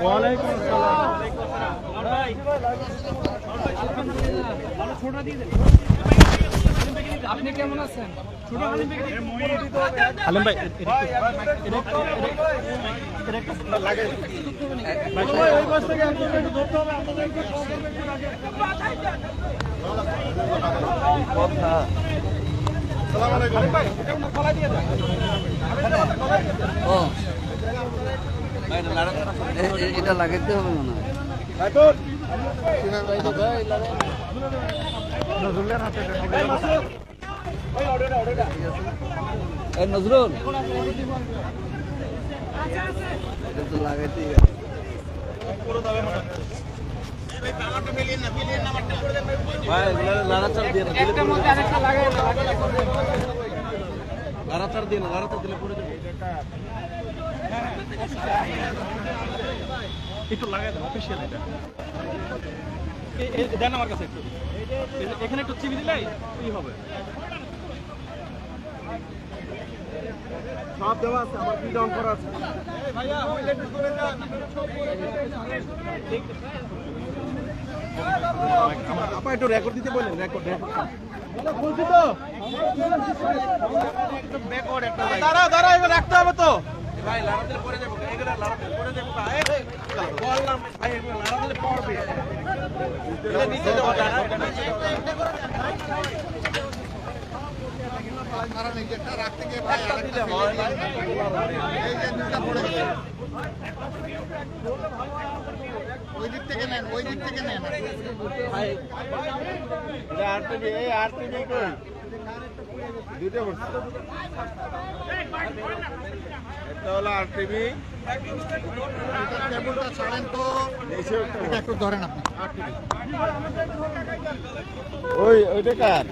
ওয়ালাইকুম আসসালাম। আপনি কেমন আছেন? আলম ভাই এটা লাগাইতে হবে মনে হয়। নজরুল এটা তো লাগাইতে লাড়াচাড় দিয়ে দিলে পড়ে যাবে। একটু লাগাই দেন অফিসিয়াল এটা দেন আমার কাছে একটু এখানে একটু চিবি দিলেই কি হবে। সব দেওয়া আছে আমার কি ডাউন করা আছে ভাইয়া একটু করে দেন আপা একটু রেকর্ড দিতে বলেন রেকর্ড বলছি তো দাঁড়া এবার রাখতে হবে তো ভাই লাড়াতে পড়ে যাবো এগুলা লাড়াতে পড়ে যাবো বললাম ভাই এগুলা লাড়াতে পড়বে এটা নিচে যাবো মারা নিজেরটা রাখতে গিয়ে ভাই আরেকটা এই যে দুটো পড়ে গেছে ওই দিক থেকে নেন ভাই এটা আরটিভি কই দুটো পড়ছে এটা হলো আরটিভি টেবিলটা ছাড়েন তো এটা একটু ধরেন আপনি ওইটা কার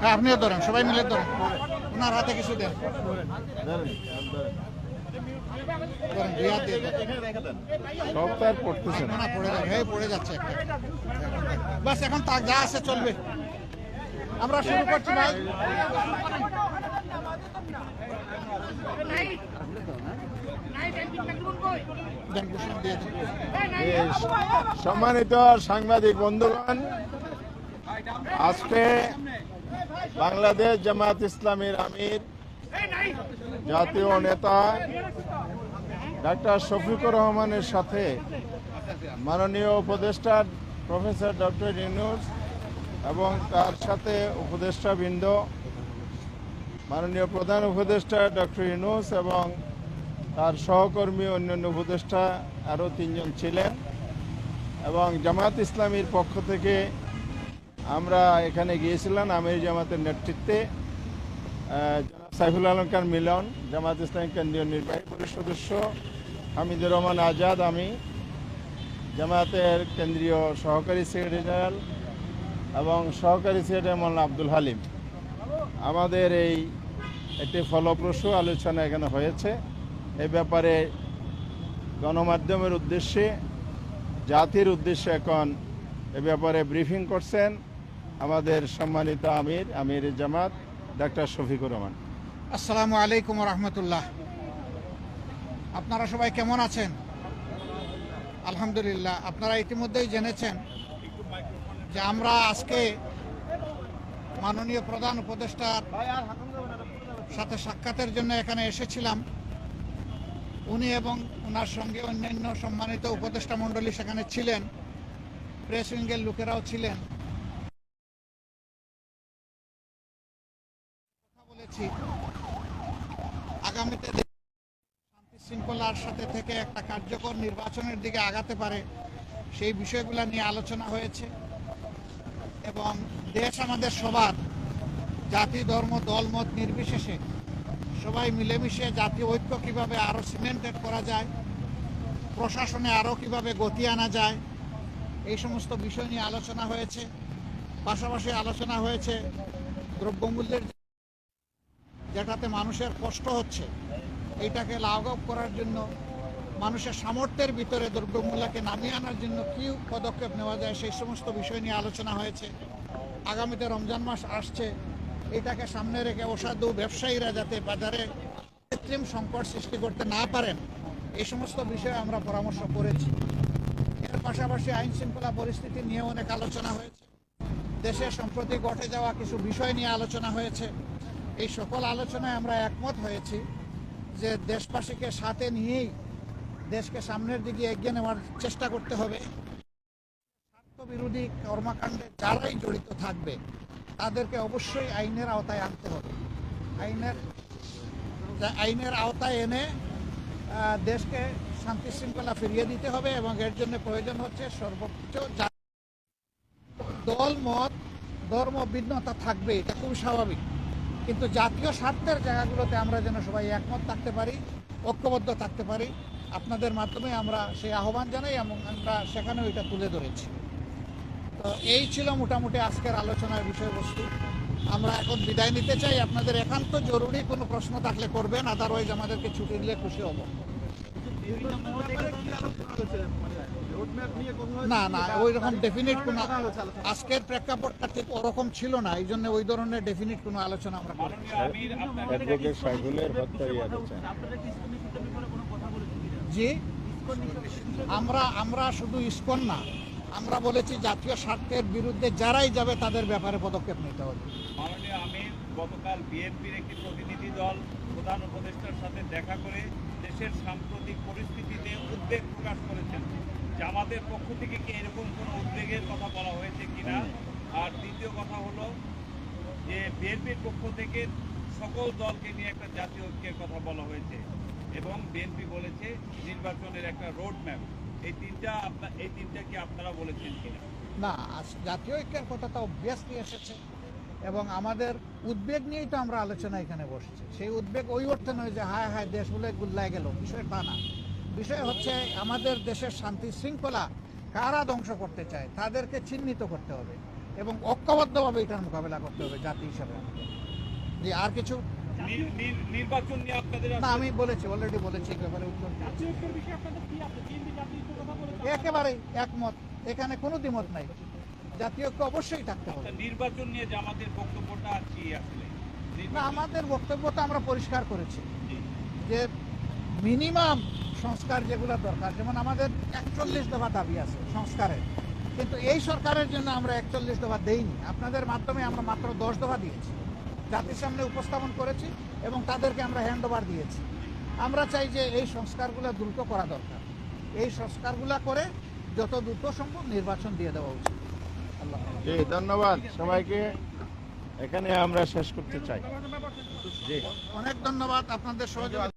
হ্যাঁ আপনিও ধরেন সবাই মিলে ধরেন ওনার হাতে কিছু দেন দুই হাত দিয়ে সব তো আর পড়তেছে না পড়ে যাবে হ্যাঁ পড়ে যাচ্ছে একটা বাস এখন তা যা আছে চলবে আমরা শুরু করছি ভাই সম্মানিত সাংবাদিক বন্ধুগণ, আজকে বাংলাদেশ জামায়াত ইসলামীর আমির জাতীয় নেতা ডাক্তার শফিকুর রহমানের সাথে মাননীয় উপদেষ্টা প্রফেসর ডক্টর ইউনূস এবং তার সাথে উপদেষ্টাবৃন্দ মাননীয় প্রধান উপদেষ্টা ডক্টর ইউনূস এবং তার সহকর্মী অন্যান্য উপদেষ্টা আরও 3 জন ছিলেন এবং জামায়াত ইসলামীর পক্ষ থেকে আমরা এখানে গিয়েছিলাম আমির জামাতের নেতৃত্বে সাইফুল আলম মিলন জামায়াত ইসলামী কেন্দ্রীয় নির্বাহী পরিষদ সদস্য হামিদুর রহমান আজাদ আমি জামায়াতের কেন্দ্রীয় সহকারী সেক্রেটারি জেনারেল এবং সহকারী সেক্রেটারি মৌলানা আব্দুল হালিম আমাদের একটি ফলপ্রসূ আলোচনা এখানে হয়েছে। এ ব্যাপারে গণমাধ্যমের উদ্দেশ্যে জাতির উদ্দেশ্যে এখন এ ব্যাপারে ব্রিফিং করছেন আমাদের সম্মানিত আমির জামাত ডাক্তার শফিকুর রহমান। আসসালামু আলাইকুম রহমতুল্লাহ। আপনারা সবাই কেমন আছেন? আলহামদুলিল্লাহ। আপনারা ইতিমধ্যেই জেনেছেন যে আমরা আজকে মাননীয় প্রধান উপদেষ্টার সাথে সাক্ষাতের জন্য এখানে এসেছিলাম। উনি এবং ওনার সঙ্গে অন্যান্য সম্মানিত উপদেষ্টা মণ্ডলী সেখানে ছিলেন, প্রেস উইংয়ের লোকেরাও ছিলেন। বলেছি আগামীতে শান্তি শৃঙ্খলার সাথে থেকে একটা কার্যকর নির্বাচনের দিকে আগাতে পারে সেই বিষয়গুলো নিয়ে আলোচনা হয়েছে এবং দেশ আমাদের সবার, জাতি ধর্ম দলমত নির্বিশেষে সবাই মিলেমিশে জাতীয় ঐক্য কীভাবে আরও সিমেন্টেড করা যায়, প্রশাসনে আরও কীভাবে গতি আনা যায়, এই সমস্ত বিষয় নিয়ে আলোচনা হয়েছে। পাশাপাশি আলোচনা হয়েছে দ্রব্যমূল্যের যেটাতে মানুষের কষ্ট হচ্ছে এইটাকে লাঘব করার জন্য মানুষের সামর্থ্যের ভিতরে দ্রব্যমূল্যকে নামিয়ে আনার জন্য কী পদক্ষেপ নেওয়া যায় সেই সমস্ত বিষয় নিয়ে আলোচনা হয়েছে। আগামীতে রমজান মাস আসছে, এটাকে সামনে রেখে অসাধু ব্যবসায়ীরা যাতে বাজারে কৃত্রিম সংকট সৃষ্টি করতে না পারেন, এই সমস্ত বিষয়ে আমরা পরামর্শ করেছি। এর পাশাপাশি আইন শৃঙ্খলা পরিস্থিতি নিয়ে অনেক আলোচনা হয়েছে, দেশে সম্প্রতি ঘটে যাওয়া কিছু বিষয় নিয়ে আলোচনা হয়েছে। এই সকল আলোচনায় আমরা একমত হয়েছি যে দেশবাসীকে সাথে নিয়েই দেশকে সামনের দিকে এগিয়ে নেওয়ার চেষ্টা করতে হবে। স্বার্থবিরোধী কর্মকাণ্ডে যারাই জড়িত থাকবে তাদেরকে অবশ্যই আইনের আওতায় আনতে হবে। আইনের আওতায় এনে দেশকে শান্তি শৃঙ্খলা ফিরিয়ে দিতে হবে এবং এর জন্য প্রয়োজন হচ্ছে সর্বোচ্চ দল মত ধর্ম ভিন্নতা থাকবে, এটা খুব স্বাভাবিক, কিন্তু জাতীয় স্বার্থের জায়গাগুলোতে আমরা যেন সবাই একমত থাকতে পারি, ঐক্যবদ্ধ থাকতে পারি। আপনাদের মাধ্যমে আমরা সেই আহ্বান জানাই এবং আমরা সেখানেও এটা তুলে ধরেছি। তো এই ছিল মোটামুটি আজকের আলোচনার বিষয়বস্তু। আমরা এখন বিদায় নিতে চাই। আপনাদের একান্ত জরুরি কোনো প্রশ্ন থাকলে করবেন, আদারওয়াইজ আমাদেরকে ছুটি দিলে খুশি হব। না না, ওই রকম ডেফিনিট কোনো আজকের প্রেক্ষাপটটা ঠিক ওরকম ছিল না, এই জন্য ওই ধরনের ডেফিনিট কোনো আলোচনা আমরা করি। জি, আমরা শুধু ইসকন না, আমরা বলেছি জাতীয় স্বার্থের বিরুদ্ধে যারাই যাবে তাদের ব্যাপারে পদক্ষেপ নিতে হবে। মাননীয় আমির গতকাল বিএনপির একটি প্রতিনিধি দল প্রধান উপদেষ্টার সাথে দেখা করে দেশের সাম্প্রতিক পরিস্থিতিতে উদ্বেগ প্রকাশ করেছেন। জামাতের পক্ষ থেকে কি এরকম কোনো উদ্বেগের কথা বলা হয়েছে কিনা? আর দ্বিতীয় কথা হলো যে বিএনপির পক্ষ থেকে সকল দলকে নিয়ে একটা জাতীয় ঐক্যের কথা বলা হয়েছে এবং বিএনপি বলেছে নির্বাচনের একটা রোড ম্যাপ। এই তিনটা কি আপনারা বলেছেন কিনা? না, জাতীয় ঐক্যের কথা তো অবভিয়াসলি এসেছে এবং আমাদের উদ্বেগ নিয়েই তো আমরা আলোচনা এখানে বসেছি। সেই উদ্বেগ ওই অর্থে নয় যে হায় হায় দেশ বলে গুল্লায় গেল, বিষয় তা না। বিষয় হচ্ছে আমাদের দেশের শান্তি শৃঙ্খলা কারা ধ্বংস করতে চায় তাদেরকে চিহ্নিত করতে হবে এবং ঐক্যবদ্ধভাবে এটার মোকাবেলা করতে হবে জাতি হিসাবে। যে আর কিছু নির্বাচন নিয়ে আপনাদের না, আমি বলেছি, অলরেডি বলেছি এই ব্যাপারে উত্তর। একেবারেই একমত, এখানে কোনো দ্বিমত নাই, জাতীয় ঐক্য অবশ্যই থাকতে হবে। নির্বাচন নিয়ে জামাতের বক্তব্যটা কি আসলে? না, আমাদের বক্তব্যটা আমরা পরিষ্কার করেছি যে মিনিমাম সংস্কার যেগুলো দরকার, যেমন আমাদের 41 দফা দাবি আছে সংস্কারের, কিন্তু এই সরকারের জন্য আমরা 41 দফা দেইনি। আপনাদের মাধ্যমে আমরা মাত্র 10 দফা দিয়েছি, জাতির সামনে উপস্থাপন করেছি এবং তাদেরকে আমরা হ্যান্ড ওভার দিয়েছি। আমরা চাই যে এই সংস্কারগুলো দ্রুত করা দরকার, এই সংস্কারগুলো করে যত দ্রুত সম্ভব নির্বাচন দিয়ে দেওয়া উচিত। আল্লাহ জি, ধন্যবাদ সবাইকে। এখানে আমরা শেষ করতে চাই। জি, অনেক ধন্যবাদ আপনাদের সহযোগিতা।